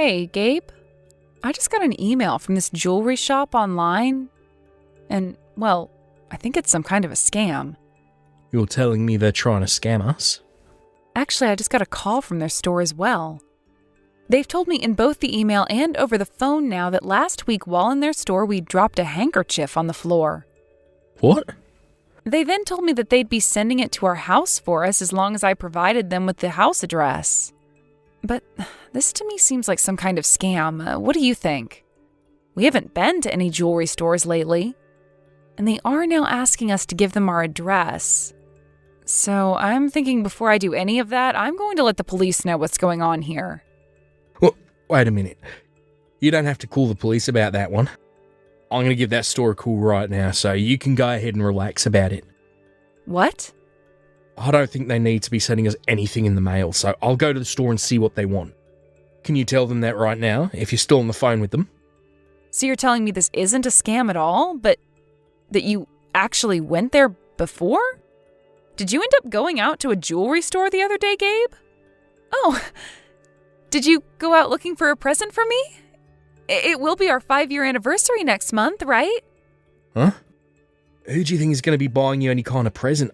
Hey, Gabe. I just got an email from this jewelry shop online. And, well, I think it's some kind of a scam. You're telling me they're trying to scam us? Actually, I just got a call from their store as well. They've told me in both the email and over the phone now that last week while in their store we dropped a handkerchief on the floor. What? They then told me that they'd be sending it to our house for us as long as I provided them with the house address. But this to me seems like some kind of scam. What do you think? We haven't been to any jewelry stores lately, and they are now asking us to give them our address. So I'm thinking before I do any of that, I'm going to let the police know what's going on here. Well, wait a minute. You don't have to call the police about that one. I'm going to give that store a call right now, so you can go ahead and relax about it. What? I don't think they need to be sending us anything in the mail, so I'll go to the store and see what they want. Can you tell them that right now, if you're still on the phone with them? So you're telling me this isn't a scam at all, but that you actually went there before? Did you end up going out to a jewelry store the other day, Gabe? Oh, did you go out looking for a present for me? It will be our 5-year anniversary next month, right? Huh? Who do you think is going to be buying you any kind of present?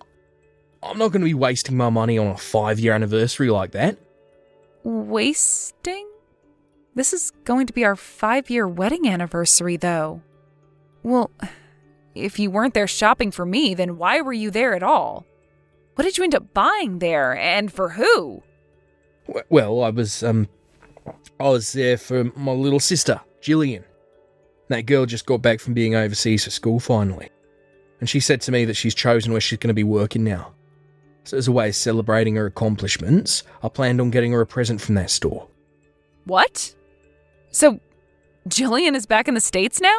I'm not going to be wasting my money on a 5-year anniversary like that. Wasting? This is going to be our 5-year wedding anniversary, though. Well, if you weren't there shopping for me, then why were you there at all? What did you end up buying there, and for who? Well, I was there for my little sister, Jillian. That girl just got back from being overseas for school finally. And she said to me that she's chosen where she's going to be working now. So as a way of celebrating her accomplishments, I planned on getting her a present from that store. What? So, Jillian is back in the States now?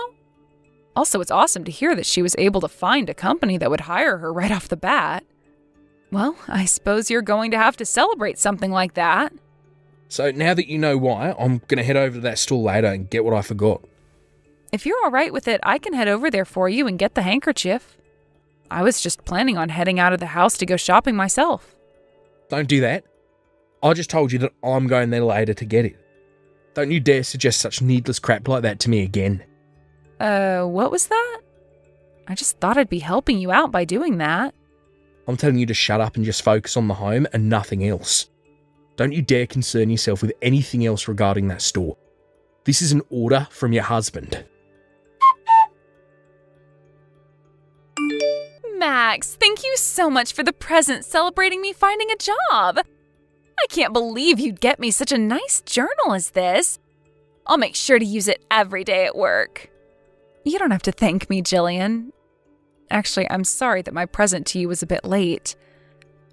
Also, it's awesome to hear that she was able to find a company that would hire her right off the bat. Well, I suppose you're going to have to celebrate something like that. So now that you know why, I'm going to head over to that store later and get what I forgot. If you're all right with it, I can head over there for you and get the handkerchief. I was just planning on heading out of the house to go shopping myself. Don't do that. I just told you that I'm going there later to get it. Don't you dare suggest such needless crap like that to me again. What was that? I just thought I'd be helping you out by doing that. I'm telling you to shut up and just focus on the home and nothing else. Don't you dare concern yourself with anything else regarding that store. This is an order from your husband. Max, thank you so much for the present celebrating me finding a job. I can't believe you'd get me such a nice journal as this. I'll make sure to use it every day at work. You don't have to thank me, Jillian. Actually, I'm sorry that my present to you was a bit late.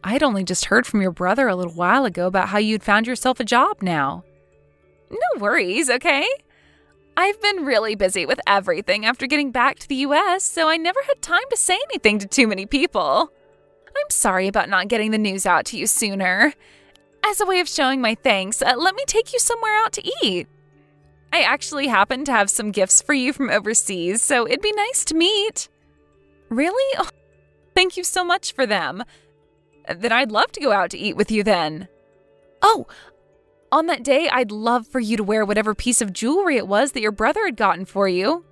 I had only just heard from your brother a little while ago about how you'd found yourself a job now. No worries, okay? I've been really busy with everything after getting back to the US, so I never had time to say anything to too many people. I'm sorry about not getting the news out to you sooner. As a way of showing my thanks, let me take you somewhere out to eat. I actually happen to have some gifts for you from overseas, so it'd be nice to meet. Really? Oh, thank you so much for them. Then I'd love to go out to eat with you then. Oh, on that day, I'd love for you to wear whatever piece of jewelry it was that your brother had gotten for you.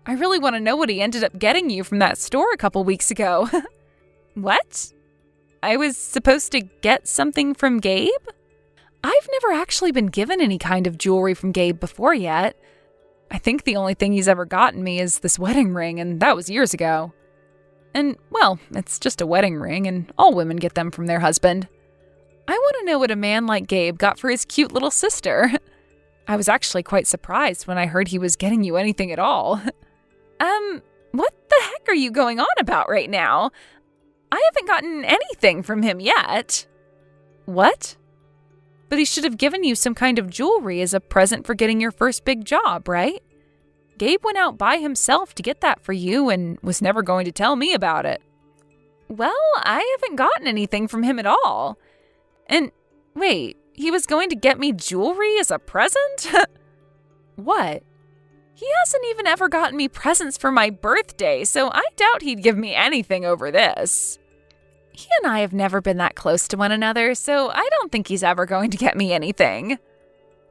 I really want to know what he ended up getting you from that store a couple weeks ago. What? I was supposed to get something from Gabe? I've never actually been given any kind of jewelry from Gabe before yet. I think the only thing he's ever gotten me is this wedding ring, and that was years ago. And, well, it's just a wedding ring, and all women get them from their husband. I want to know what a man like Gabe got for his cute little sister. I was actually quite surprised when I heard he was getting you anything at all. What the heck are you going on about right now? I haven't gotten anything from him yet. What? But he should have given you some kind of jewelry as a present for getting your first big job, right? Gabe went out by himself to get that for you and was never going to tell me about it. Well, I haven't gotten anything from him at all. And wait, he was going to get me jewelry as a present? What? He hasn't even ever gotten me presents for my birthday, so I doubt he'd give me anything over this. He and I have never been that close to one another, so I don't think he's ever going to get me anything.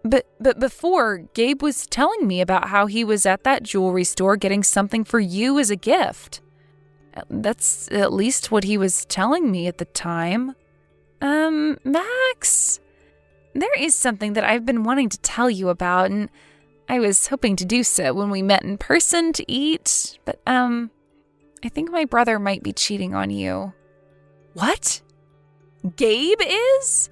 But before, Gabe was telling me about how he was at that jewelry store getting something for you as a gift. That's at least what he was telling me at the time. Max, there is something that I've been wanting to tell you about, and I was hoping to do so when we met in person to eat, but, I think my brother might be cheating on you. What? Gabe is?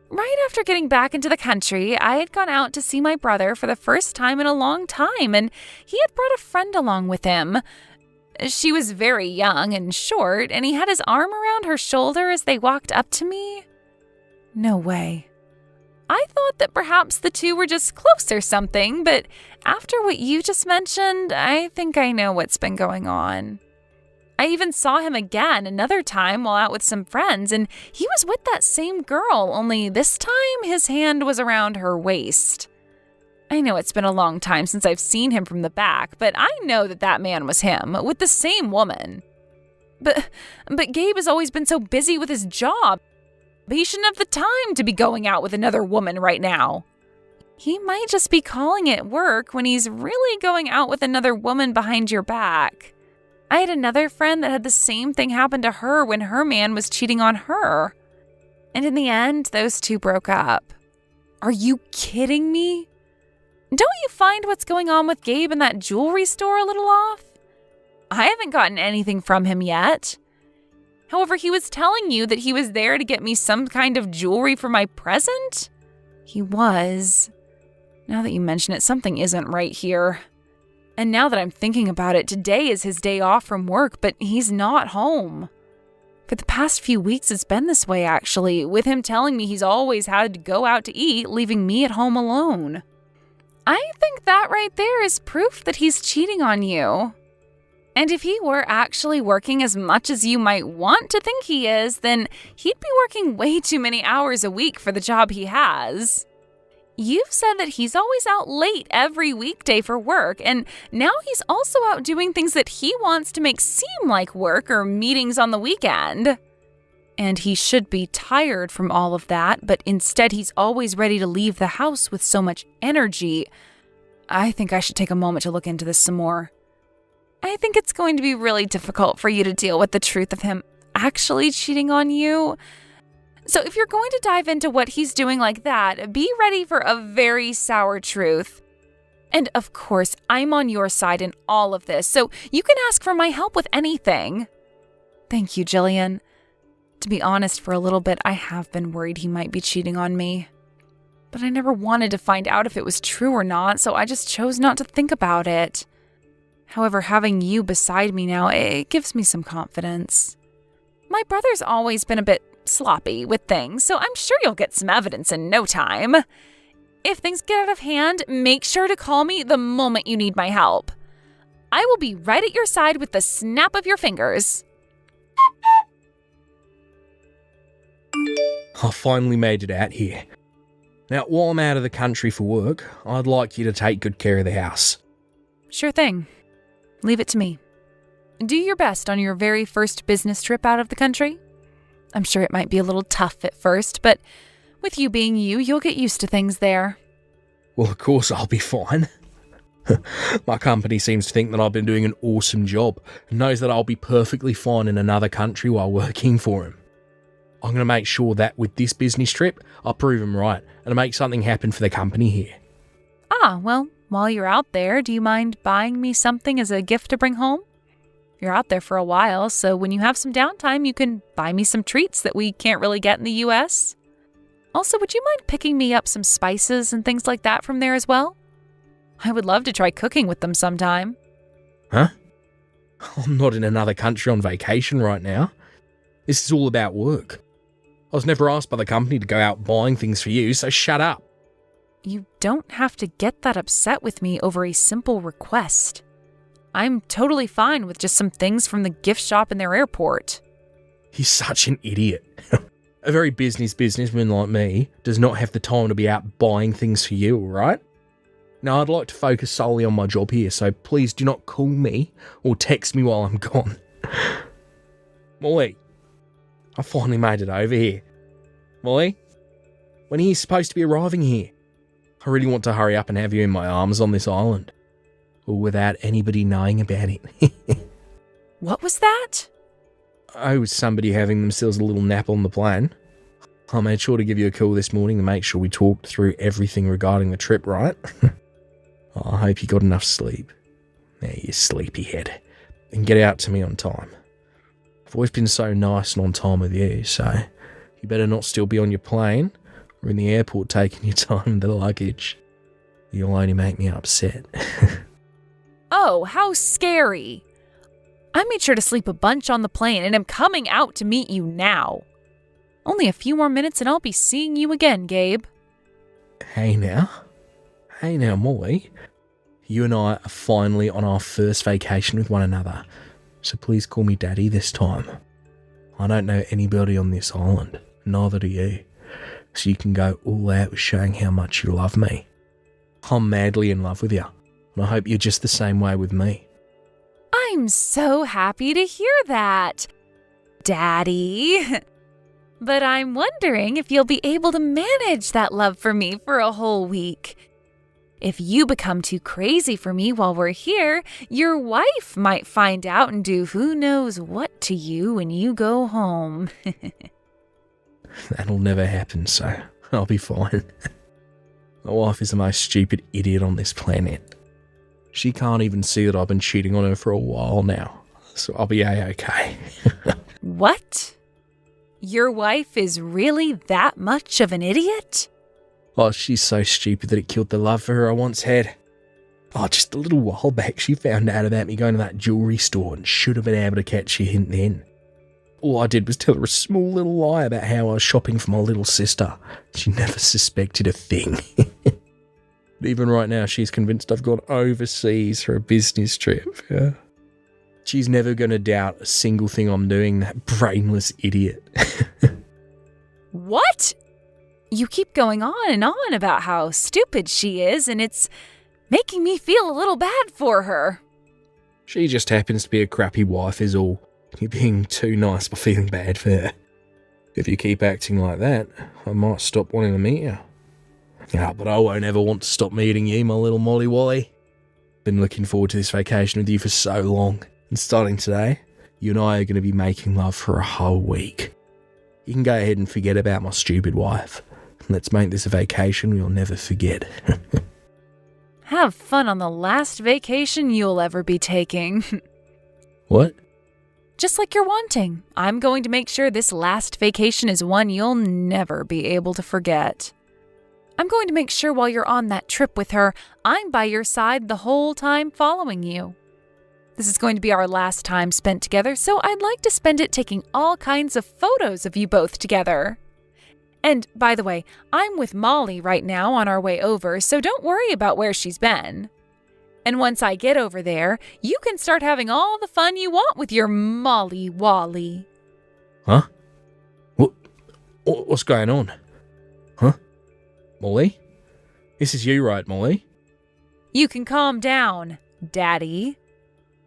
Right after getting back into the country, I had gone out to see my brother for the first time in a long time, and he had brought a friend along with him. She was very young and short, and he had his arm around her shoulder as they walked up to me. No way. I thought that perhaps the two were just close or something, but after what you just mentioned, I think I know what's been going on. I even saw him again another time while out with some friends, and he was with that same girl, only this time his hand was around her waist. I know it's been a long time since I've seen him from the back, but I know that that man was him, with the same woman. But Gabe has always been so busy with his job. He shouldn't have the time to be going out with another woman right now. He might just be calling it work when he's really going out with another woman behind your back. I had another friend that had the same thing happen to her when her man was cheating on her. And in the end, those two broke up. Are you kidding me? Don't you find what's going on with Gabe in that jewelry store a little off? I haven't gotten anything from him yet. However, he was telling you that he was there to get me some kind of jewelry for my present? He was. Now that you mention it, something isn't right here. And now that I'm thinking about it, today is his day off from work, but he's not home. For the past few weeks, it's been this way, actually, with him telling me he's always had to go out to eat, leaving me at home alone. I think that right there is proof that he's cheating on you. And if he were actually working as much as you might want to think he is, then he'd be working way too many hours a week for the job he has. You've said that he's always out late every weekday for work, and now he's also out doing things that he wants to make seem like work or meetings on the weekend. And he should be tired from all of that, but instead he's always ready to leave the house with so much energy. I think I should take a moment to look into this some more. I think it's going to be really difficult for you to deal with the truth of him actually cheating on you. So if you're going to dive into what he's doing like that, be ready for a very sour truth. And of course, I'm on your side in all of this, so you can ask for my help with anything. Thank you, Jillian. To be honest, for a little bit, I have been worried he might be cheating on me. But I never wanted to find out if it was true or not, so I just chose not to think about it. However, having you beside me now, it gives me some confidence. My brother's always been a bit sloppy with things, so I'm sure you'll get some evidence in no time. If things get out of hand, make sure to call me the moment you need my help. I will be right at your side with the snap of your fingers. I finally made it out here. Now, while I'm out of the country for work, I'd like you to take good care of the house. Sure thing. Leave it to me. Do your best on your very first business trip out of the country. I'm sure it might be a little tough at first, but with you being you, you'll get used to things there. Well, of course I'll be fine. My company seems to think that I've been doing an awesome job and knows that I'll be perfectly fine in another country while working for him. I'm going to make sure that with this business trip, I'll prove him right and make something happen for the company here. Well, while you're out there, do you mind buying me something as a gift to bring home? You're out there for a while, so when you have some downtime, you can buy me some treats that we can't really get in the US. Also, would you mind picking me up some spices and things like that from there as well? I would love to try cooking with them sometime. Huh? I'm not in another country on vacation right now. This is all about work. I was never asked by the company to go out buying things for you, so shut up. You don't have to get that upset with me over a simple request. I'm totally fine with just some things from the gift shop in their airport. He's such an idiot. A very businessman like me does not have the time to be out buying things for you, alright? Now, I'd like to focus solely on my job here, so please do not call me or text me while I'm gone. Molly, I finally made it over here. Molly, when are you supposed to be arriving here? I really want to hurry up and have you in my arms on this island. Or without anybody knowing about it. What was that? I was somebody having themselves a little nap on the plane. I made sure to give you a call this morning to make sure we talked through everything regarding the trip, right? I hope you got enough sleep. Now, you sleepyhead. And get out to me on time. I've always been so nice and on time with you, so you better not still be on your plane or in the airport taking your time with the luggage. You'll only make me upset. Oh, how scary. I made sure to sleep a bunch on the plane and am coming out to meet you now. Only a few more minutes and I'll be seeing you again, Gabe. Hey now, Molly. You and I are finally on our first vacation with one another, so please call me Daddy this time. I don't know anybody on this island, neither do you, so you can go all out with showing how much you love me. I'm madly in love with you, and I hope you're just the same way with me. I'm so happy to hear that, Daddy. But I'm wondering if you'll be able to manage that love for me for a whole week. If you become too crazy for me while we're here, your wife might find out and do who knows what to you when you go home. That'll never happen, so I'll be fine. My wife is the most stupid idiot on this planet. She can't even see that I've been cheating on her for a while now, so I'll be A-okay. What? Your wife is really that much of an idiot? Oh, she's so stupid that it killed the love for her I once had. Oh, just a little while back, she found out about me going to that jewellery store and should have been able to catch a hint then. All I did was tell her a small little lie about how I was shopping for my little sister. She never suspected a thing. Even right now, she's convinced I've gone overseas for a business trip. Yeah. She's never going to doubt a single thing I'm doing, that brainless idiot. What? You keep going on and on about how stupid she is, and it's making me feel a little bad for her. She just happens to be a crappy wife is all. You're being too nice by feeling bad for her. If you keep acting like that, I might stop wanting to meet you. Yeah, but I won't ever want to stop meeting you, my little Molly Wally. Been looking forward to this vacation with you for so long. And starting today, you and I are going to be making love for a whole week. You can go ahead and forget about my stupid wife. Let's make this a vacation we'll never forget. Have fun on the last vacation you'll ever be taking. What? Just like you're wanting. I'm going to make sure this last vacation is one you'll never be able to forget. I'm going to make sure while you're on that trip with her, I'm by your side the whole time following you. This is going to be our last time spent together, so I'd like to spend it taking all kinds of photos of you both together. And, by the way, I'm with Molly right now on our way over, so don't worry about where she's been. And once I get over there, you can start having all the fun you want with your Molly Wally. Huh? What's going on? Huh? Molly? This is you, right, Molly? You can calm down, Daddy.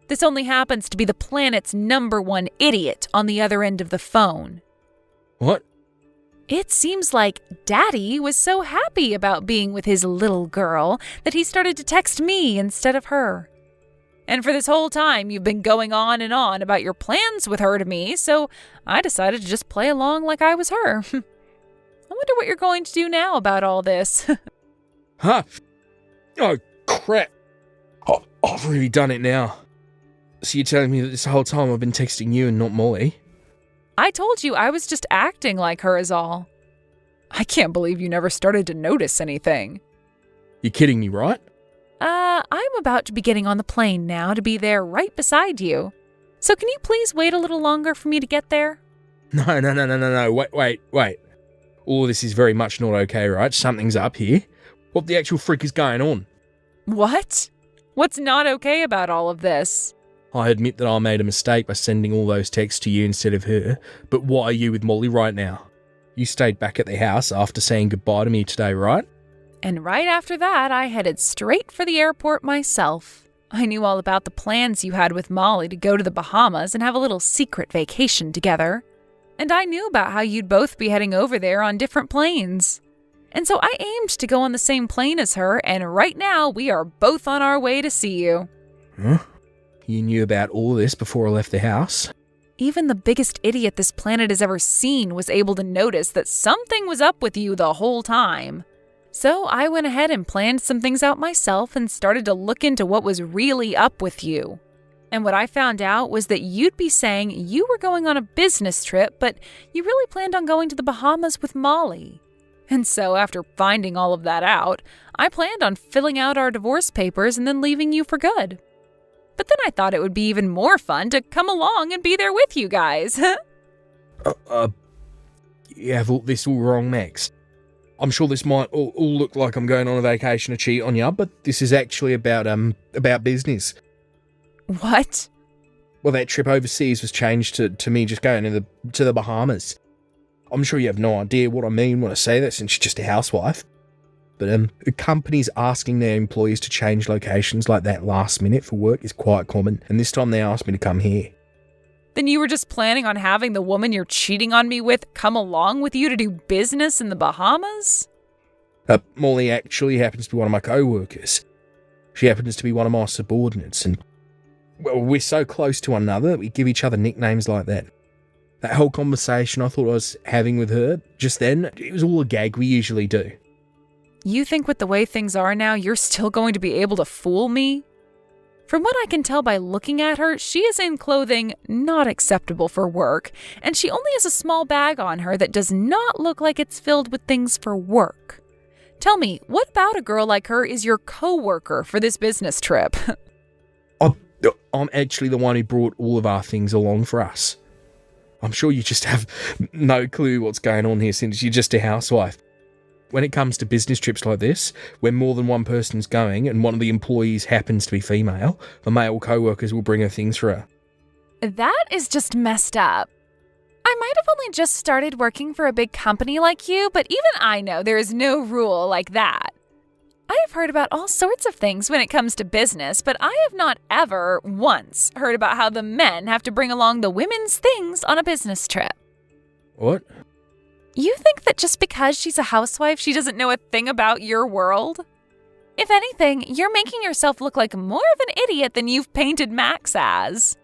This only happens to be the planet's #1 idiot on the other end of the phone. What? It seems like Daddy was so happy about being with his little girl that he started to text me instead of her. And for this whole time, you've been going on and on about your plans with her to me, so I decided to just play along like I was her. I wonder what you're going to do now about all this. Huh? Oh, crap. I've really done it now. So you're telling me that this whole time I've been texting you and not Molly? I told you I was just acting like her is all. I can't believe you never started to notice anything. You're kidding me, right? I'm about to be getting on the plane now to be there right beside you. So can you please wait a little longer for me to get there? No. Wait. All this is very much not okay, right? Something's up here. What the actual frick is going on? What? What's not okay about all of this? I admit that I made a mistake by sending all those texts to you instead of her, but why are you with Molly right now? You stayed back at the house after saying goodbye to me today, right? And right after that, I headed straight for the airport myself. I knew all about the plans you had with Molly to go to the Bahamas and have a little secret vacation together. And I knew about how you'd both be heading over there on different planes. And so I aimed to go on the same plane as her, and right now we are both on our way to see you. Huh? You knew about all this before I left the house? Even the biggest idiot this planet has ever seen was able to notice that something was up with you the whole time. So I went ahead and planned some things out myself and started to look into what was really up with you. And what I found out was that you'd be saying you were going on a business trip, but you really planned on going to the Bahamas with Molly. And so after finding all of that out, I planned on filling out our divorce papers and then leaving you for good. But then I thought it would be even more fun to come along and be there with you guys. You have all this all wrong, Max. I'm sure this might all look like I'm going on a vacation to cheat on you, but this is actually about business. What? Well, that trip overseas was changed to me just going to the Bahamas. I'm sure you have no idea what I mean when I say that, since you're just a housewife. But companies asking their employees to change locations like that last minute for work is quite common, and this time they asked me to come here. Then you were just planning on having the woman you're cheating on me with come along with you to do business in the Bahamas? Molly actually happens to be one of my co-workers. She happens to be one of my subordinates, and well, we're so close to one another that we give each other nicknames like that. That whole conversation I thought I was having with her just then, it was all a gag we usually do. You think with the way things are now, you're still going to be able to fool me? From what I can tell by looking at her, she is in clothing not acceptable for work, and she only has a small bag on her that does not look like it's filled with things for work. Tell me, what about a girl like her is your co-worker for this business trip? I'm actually the one who brought all of our things along for us. I'm sure you just have no clue what's going on here since you're just a housewife. When it comes to business trips like this, where more than one person's going and one of the employees happens to be female, the male co-workers will bring her things for her. That is just messed up. I might have only just started working for a big company like you, but even I know there is no rule like that. I have heard about all sorts of things when it comes to business, but I have not ever once heard about how the men have to bring along the women's things on a business trip. What? You think that just because she's a housewife, she doesn't know a thing about your world? If anything, you're making yourself look like more of an idiot than you've painted Max as.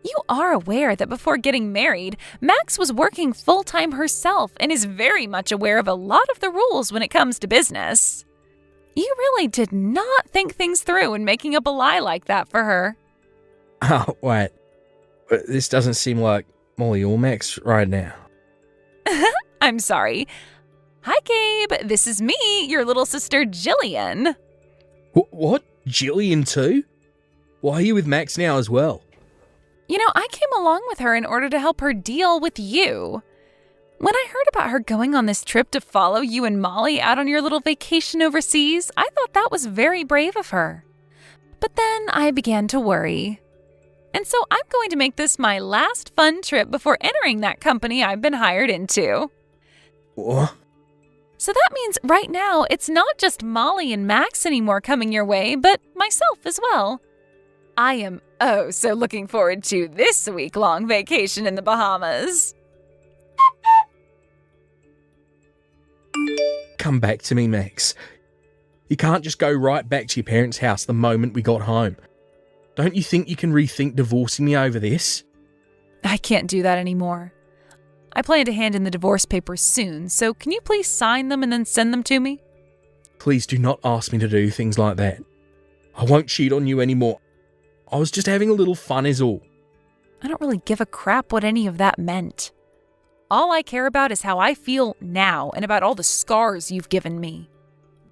You are aware that before getting married, Max was working full-time herself and is very much aware of a lot of the rules when it comes to business. You really did not think things through in making up a lie like that for her. Oh, wait. This doesn't seem like Molly or Max right now. I'm sorry. Hi, Gabe. This is me, your little sister, Jillian. What? Jillian too? Why are you with Max now as well? You know, I came along with her in order to help her deal with you. When I heard about her going on this trip to follow you and Molly out on your little vacation overseas, I thought that was very brave of her. But then I began to worry. And so I'm going to make this my last fun trip before entering that company I've been hired into. What? So that means right now it's not just Molly and Max anymore coming your way, but myself as well. I am so looking forward to this week-long vacation in the Bahamas. Come back to me, Max. You can't just go right back to your parents' house the moment we got home. Don't you think you can rethink divorcing me over this? I can't do that anymore. I plan to hand in the divorce papers soon, so can you please sign them and then send them to me? Please do not ask me to do things like that. I won't cheat on you anymore. I was just having a little fun is all. I don't really give a crap what any of that meant. All I care about is how I feel now and about all the scars you've given me.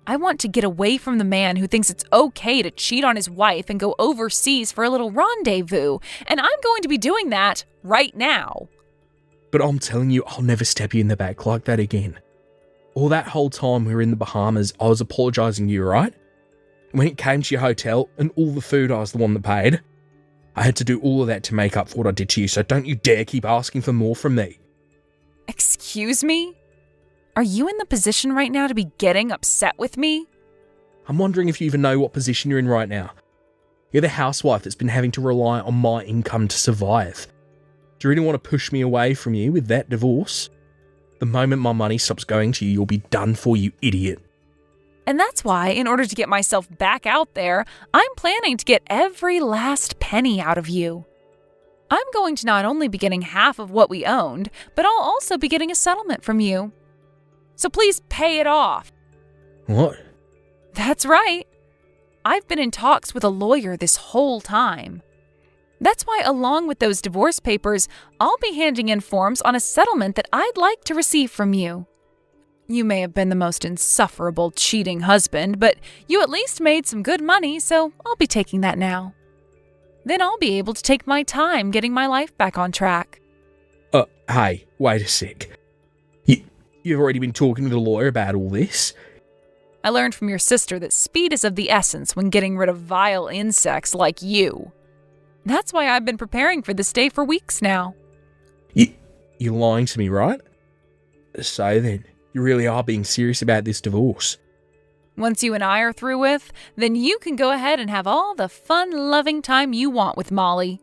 I want to get away from the man who thinks it's okay to cheat on his wife and go overseas for a little rendezvous, and I'm going to be doing that right now. But I'm telling you, I'll never stab you in the back like that again. All that whole time we were in the Bahamas, I was apologising to you, right? When it came to your hotel and all the food, I was the one that paid. I had to do all of that to make up for what I did to you, so don't you dare keep asking for more from me. Excuse me? Are you in the position right now to be getting upset with me? I'm wondering if you even know what position you're in right now. You're the housewife that's been having to rely on my income to survive. Do you really want to push me away from you with that divorce? The moment my money stops going to you, you'll be done for, you idiot. And that's why, in order to get myself back out there, I'm planning to get every last penny out of you. I'm going to not only be getting half of what we owned, but I'll also be getting a settlement from you. So please pay it off. What? That's right. I've been in talks with a lawyer this whole time. That's why, along with those divorce papers, I'll be handing in forms on a settlement that I'd like to receive from you. You may have been the most insufferable, cheating husband, but you at least made some good money, so I'll be taking that now. Then I'll be able to take my time getting my life back on track. Hey, wait a sec. You've already been talking to the lawyer about all this? I learned from your sister that speed is of the essence when getting rid of vile insects like you. That's why I've been preparing for this day for weeks now. You're lying to me, right? So then, you really are being serious about this divorce. Once you and I are through with, then you can go ahead and have all the fun, loving time you want with Molly.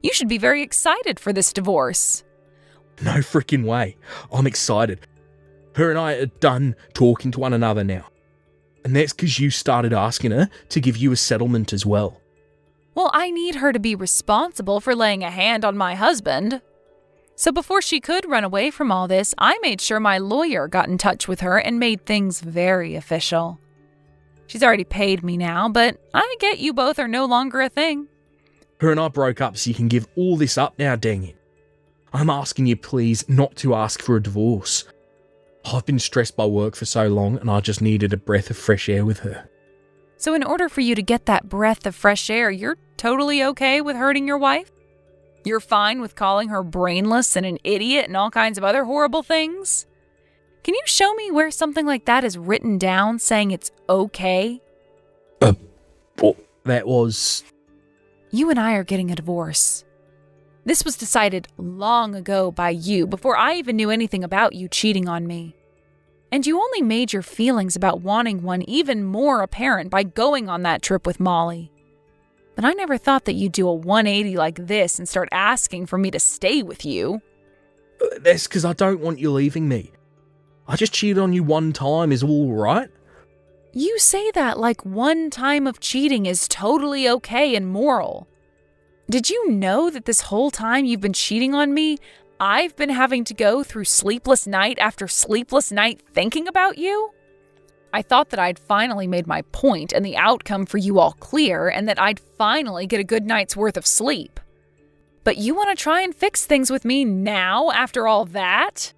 You should be very excited for this divorce. No freaking way. I'm excited. Her and I are done talking to one another now. And that's because you started asking her to give you a settlement as well. Well, I need her to be responsible for laying a hand on my husband. So before she could run away from all this, I made sure my lawyer got in touch with her and made things very official. She's already paid me now, but I get you both are no longer a thing. Her and I broke up so you can give all this up now, dang it. I'm asking you please not to ask for a divorce. I've been stressed by work for so long and I just needed a breath of fresh air with her. So in order for you to get that breath of fresh air, you're totally okay with hurting your wife? You're fine with calling her brainless and an idiot and all kinds of other horrible things? Can you show me where something like that is written down saying it's okay? Well, that was... You and I are getting a divorce. This was decided long ago by you, before I even knew anything about you cheating on me. And you only made your feelings about wanting one even more apparent by going on that trip with Molly. But I never thought that you'd do a 180 like this and start asking for me to stay with you. That's because I don't want you leaving me. I just cheated on you one time is all right. You say that like one time of cheating is totally okay and moral. Did you know that this whole time you've been cheating on me, I've been having to go through sleepless night after sleepless night thinking about you? I thought that I'd finally made my point and the outcome for you all clear and that I'd finally get a good night's worth of sleep. But you want to try and fix things with me now after all that?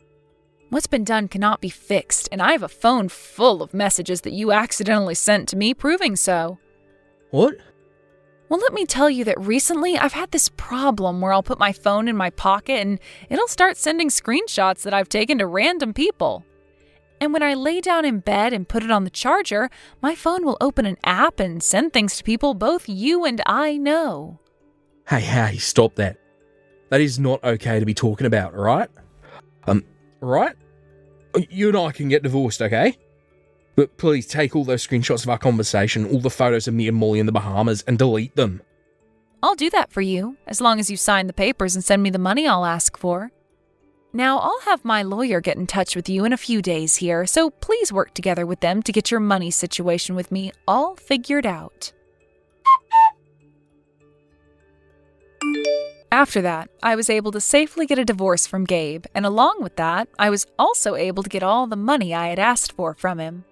What's been done cannot be fixed, and I have a phone full of messages that you accidentally sent to me proving so. What? Well, let me tell you that recently I've had this problem where I'll put my phone in my pocket and it'll start sending screenshots that I've taken to random people. And when I lay down in bed and put it on the charger, my phone will open an app and send things to people both you and I know. Hey, stop that. That is not okay to be talking about, right? Right? You and I can get divorced, okay? But please take all those screenshots of our conversation, all the photos of me and Molly in the Bahamas, and delete them. I'll do that for you, as long as you sign the papers and send me the money I'll ask for. Now, I'll have my lawyer get in touch with you in a few days here, so please work together with them to get your money situation with me all figured out. After that, I was able to safely get a divorce from Gabe, and along with that, I was also able to get all the money I had asked for from him.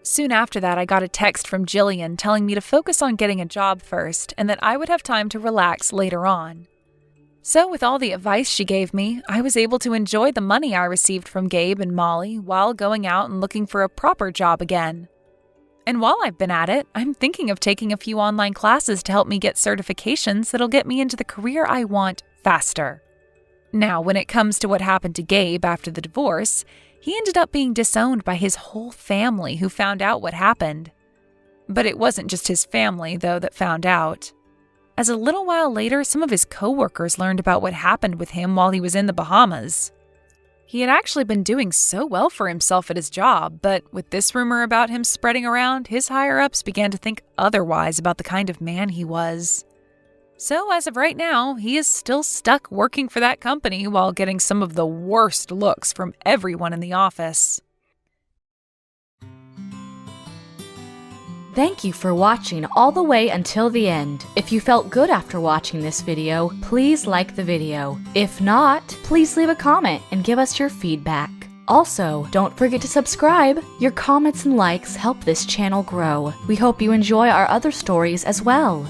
Soon after that, I got a text from Jillian telling me to focus on getting a job first and that I would have time to relax later on. So with all the advice she gave me, I was able to enjoy the money I received from Gabe and Molly while going out and looking for a proper job again. And while I've been at it, I'm thinking of taking a few online classes to help me get certifications that'll get me into the career I want faster. Now, when it comes to what happened to Gabe after the divorce, he ended up being disowned by his whole family who found out what happened. But it wasn't just his family, though, that found out. As a little while later, some of his coworkers learned about what happened with him while he was in the Bahamas. He had actually been doing so well for himself at his job, but with this rumor about him spreading around, his higher-ups began to think otherwise about the kind of man he was. So as of right now, he is still stuck working for that company while getting some of the worst looks from everyone in the office. Thank you for watching all the way until the end. If you felt good after watching this video, please like the video. If not, please leave a comment and give us your feedback. Also, don't forget to subscribe. Your comments and likes help this channel grow. We hope you enjoy our other stories as well.